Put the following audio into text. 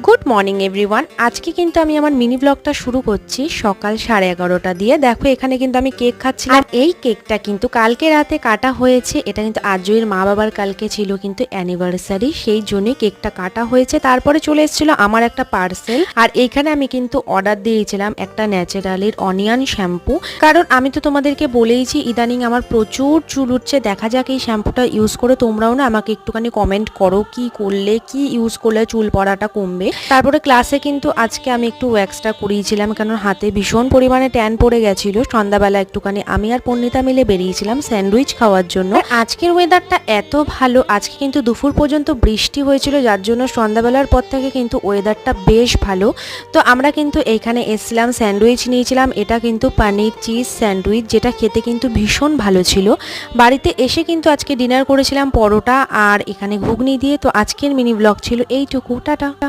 Good morning everyone. আজকে কিন্তু আমি আমার মিনি ব্লগটা শুরু করছি সকাল 11:30টা দিয়ে। দেখো এখানে কিন্তু আমি কেক খাচ্ছি, আর এই কেকটা কিন্তু কালকে রাতে কাটা হয়েছে। এটা কিন্তু আজইর মা বাবার কালকে ছিল কিন্তু অ্যানিভার্সারি, সেই জন্য কেকটা কাটা হয়েছে। তারপরে চলে এসেছিল আমার একটা পার্সেল, আর এইখানে আমি কিন্তু অর্ডার দিয়েছিলাম একটা ন্যাচারালির অনিয়ন শ্যাম্পু। কারণ আমি তো তোমাদেরকে বলেইছি ইদানিং আমার প্রচুর চুল উঠছে। দেখা যাক এই শ্যাম্পুটা ইউজ করে তোমরাও না আমাকে একটুখানি কমেন্ট করো কি করলে, কি ইউজ করলে চুল পড়াটা কমবে। তারপরে ক্লাসে কিন্তু আজকে আমি একটু ওয়্যাক্সটা করিয়েছিলাম, কারণ হাতে ভীষণ পরিমাণে ট্যান পড়ে গেছিল। সন্ধ্যাবেলা একটুখানি আমি আর পণ্ডিতা মিলে বেরিয়েছিলাম স্যান্ডউইচ খাওয়ার জন্য। আজকের ওয়েদারটা এত ভালো, আজকে কিন্তু দুপুর পর্যন্ত বৃষ্টি হয়েছিল, যার জন্য সন্ধ্যাবেলার পর থেকে কিন্তু ওয়েদারটা বেশ ভালো। তো আমরা কিন্তু এইখানে এসছিলাম, স্যান্ডউইচ নিয়েছিলাম। এটা কিন্তু পনির চিজ স্যান্ডউইচ, যেটা খেতে কিন্তু ভীষণ ভালো ছিল। বাড়িতে এসে কিন্তু আজকে ডিনার করেছিলাম পরোটা আর এখানে ঘুগনি দিয়ে। তো আজকের মিনি ব্লগ ছিল এইটুকু, টাটা।